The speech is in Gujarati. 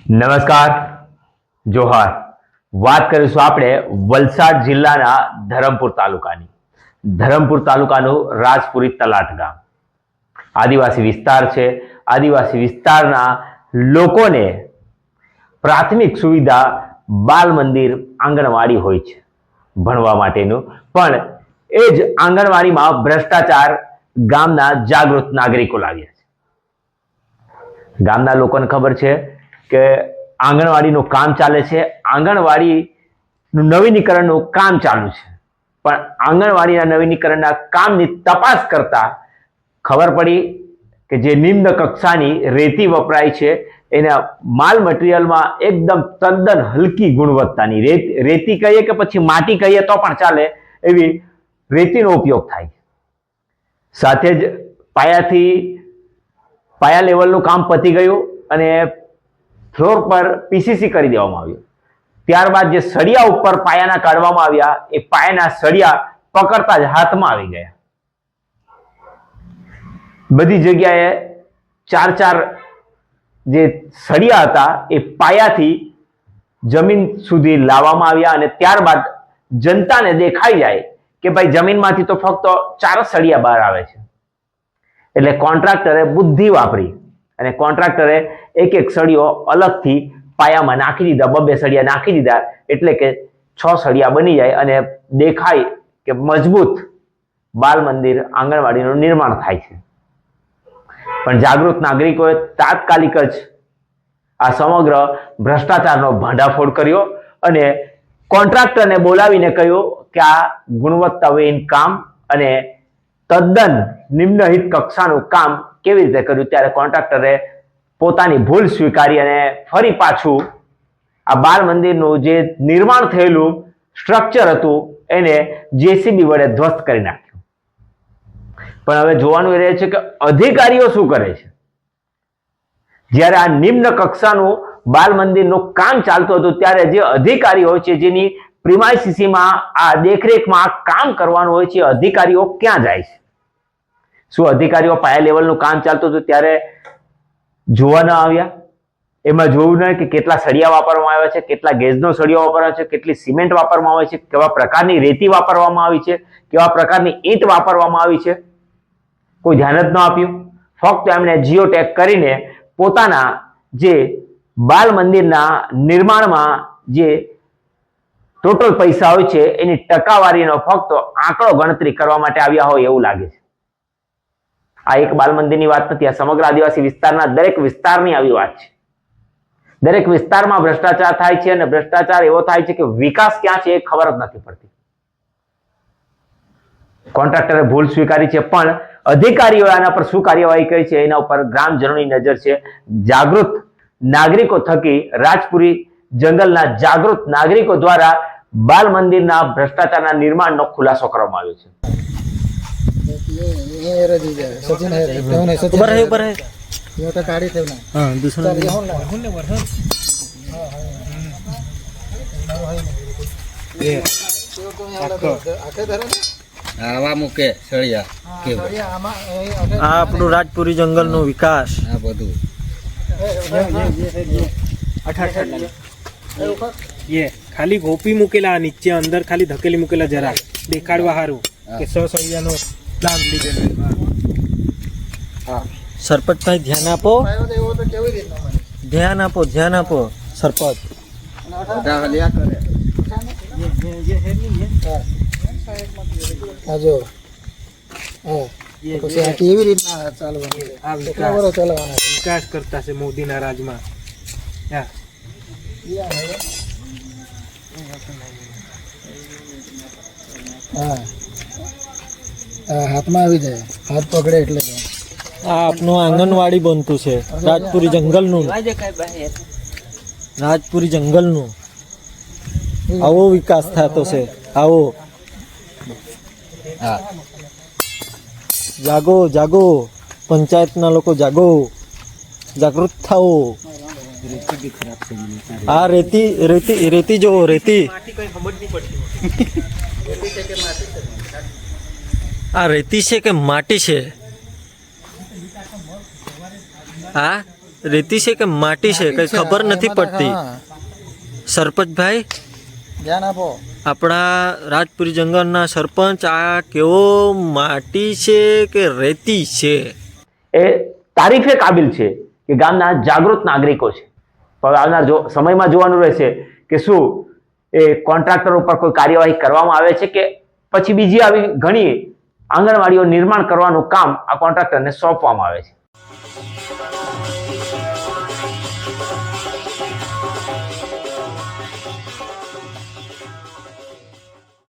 નમસ્કાર, જોહાર. વાત કરીશું આપણે વલસાડ જિલ્લાના ધરમપુર તાલુકાની. ધરમપુર તાલુકાનું રાજપુરી તલાટ ગામ આદિવાસી વિસ્તાર છે. આદિવાસી વિસ્તારના લોકોને પ્રાથમિક સુવિધા બાલ મંદિર, આંગણવાડી હોય છે ભણવા માટેનું, પણ એ જ આંગણવાડીમાં ભ્રષ્ટાચાર ગામના જાગૃત નાગરિકો લાવ્યા છે. ગામના લોકોને ખબર છે કે આંગણવાડીનું કામ ચાલે છે, આંગણવાડીનું નવીનીકરણનું કામ ચાલુ છે, પણ આંગણવાડીના નવીનીકરણના કામની તપાસ કરતા ખબર પડી કે જે નિમ્ન કક્ષાની રેતી વપરાય છે એના માલ મટીરિયલમાં એકદમ તદ્દન હલકી ગુણવત્તાની રેતી કહીએ કે પછી માટી કહીએ તો પણ ચાલે એવી રેતીનો ઉપયોગ થાય. સાથે જ પાયા લેવલનું કામ પતી ગયું અને ફ્લોર પર પીસીસી કરી દેવામાં આવ્યું. ત્યારબાદ જે સળિયા ઉપર પાયાના કાઢવામાં આવ્યા એ પાયાના સળિયા પકડતા જ હાથમાં આવી ગયા. બધી જગ્યાએ ચાર જે સળિયા હતા એ પાયાથી જમીન સુધી લાવવામાં આવ્યા અને ત્યારબાદ જનતાને દેખાઈ જાય કે ભાઈ જમીનમાંથી તો ફક્ત 4 સળિયા બહાર આવે છે. એટલે કોન્ટ્રાક્ટરે બુદ્ધિ વાપરી અને કોન્ટ્રાક્ટરે એક સળિયો અલગથી પાયામાં નાખી દીધા, 2 સળિયા નાખી દીધા, એટલે કે 6 સળિયા બની જાય અને દેખાય કે મજબૂત બાલ મંદિર, આંગણવાડીનું નિર્માણ થાય છે. પણ જાગૃત નાગરિકોએ તાત્કાલિક જ આ સમગ્ર ભ્રષ્ટાચારનો ભાંડાફોડ કર્યો અને કોન્ટ્રાક્ટરને બોલાવીને કહ્યું કે આ ગુણવત્તાહીન કામ અને તદ્દન નિમ્નહિત કક્ષાનું કામ કેવી રીતે કર્યું. ત્યારે કોન્ટ્રાક્ટરે પોતાની ભૂલ સ્વીકારી અને ફરી પાછું આ બાલ મંદિરનું જે નિર્માણ થયેલું સ્ટ્રક્ચર હતું એને જેસીબી વડે ધ્વસ્ત કરી નાખ્યું. પણ હવે જોવાનું એ રહે છે કે અધિકારીઓ શું કરે છે. જ્યારે આ નિમ્ન કક્ષાનું બાલ મંદિરનું કામ ચાલતું હતું ત્યારે જે અધિકારીઓ હોય છે, જેની પ્રિમાઇસીસીમાં આ દેખરેખમાં કામ કરવાનું હોય છે, અધિકારીઓ ક્યાં જાય છે? શું અધિકારીઓ પાયા લેવલનું કામ ચાલતું હતું ત્યારે જોવા ન આવ્યા? એમાં જોવું નહીં કે કેટલા સળિયા વાપરવામાં આવ્યા છે, કેટલા ગેસનો સળિયો વાપરવામાં છે, કેટલી સિમેન્ટ વાપરવામાં આવે છે, કેવા પ્રકારની રેતી વાપરવામાં આવી છે, કેવા પ્રકારની ઈંટ વાપરવામાં આવી છે? કોઈ ધ્યાન જ ન આપ્યું. ફક્ત એમણે જીઓ ટેગ કરીને પોતાના જે બાલ મંદિરના નિર્માણમાં જે ટોટલ પૈસા હોય છે એની ટકાવારીનો ફક્ત આંકડો ગણતરી કરવા માટે આવ્યા હોય એવું લાગે છે. આ એક બાલ મંદિરની વાત નથી, આ સમગ્ર આદિવાસી વિસ્તારના દરેક વિસ્તારની આવી વાત છે. દરેક વિસ્તારમાં ભ્રષ્ટાચાર થાય છે અને ભ્રષ્ટાચાર એવો થાય છે કે વિકાસ ક્યાં છે એ ખબર જ નથી પડતી. કોન્ટ્રાક્ટરે ભૂલ સ્વીકારી છે, પણ અધિકારીઓ આના પર શું કાર્યવાહી કરી છે એના ઉપર ગ્રામજનોની નજર છે. જાગૃત નાગરિકો થકી, રાજપુરી જંગલના જાગૃત નાગરિકો દ્વારા બાલ મંદિરના ભ્રષ્ટાચારના નિર્માણનો ખુલાસો કરવામાં આવ્યો છે. આવા મૂકે સળિયા આ આપણું રાજપુરી જંગલનો વિકાસ. આ બધું ખાલી ગોપી મૂકેલા નીચે, અંદર ખાલી ધકેલી મૂકેલા જરા દેખાડવા હારું કે સળિયાનો પ્લાન લીધેલો. સરપંચભાઈ ધ્યાન આપો, ધ્યાન આપો, ધ્યાન આપો સરપંચ. કેવી રીતના ચાલવાનું? વિકાસ કરતા છે મોદીના રાજમાં. હાથમાં આવી જાય, હાથ પકડે એટલે આ આપનું આંગણવાડી બનતું છે રાજપુરી જંગલનું. રાજપુરી જંગલનું આવો વિકાસ થતો છે. આવો જાગો, જાગો, પંચાયતના લોકો જાગો, જાગૃત થાઓ. આ રેતી જો રેતી આ રેતી છે કે માટી છે આ રેતી છે કે માટી છે કઈ ખબર નથી પડતી. સરપંચભાઈ, ધ્યાન આપો. આપણા રાજપુરી જંગલના સરપંચ, આ કેવો માટી છે કે રેતી છે? એ તારીફે કાબિલ છે કે ગામના જાગૃત નાગરિકો છે. પણ આવનાર સમયમાં જોવાનું રહેશે કે શું એ કોન્ટ્રાક્ટર ઉપર કોઈ કાર્યવાહી કરવામાં આવે છે કે પછી બીજી આવી ઘણી આંગણવાડીઓ નિર્માણ કરવાનું કામ આ કોન્ટ્રાક્ટરને સોંપવામાં આવે છે.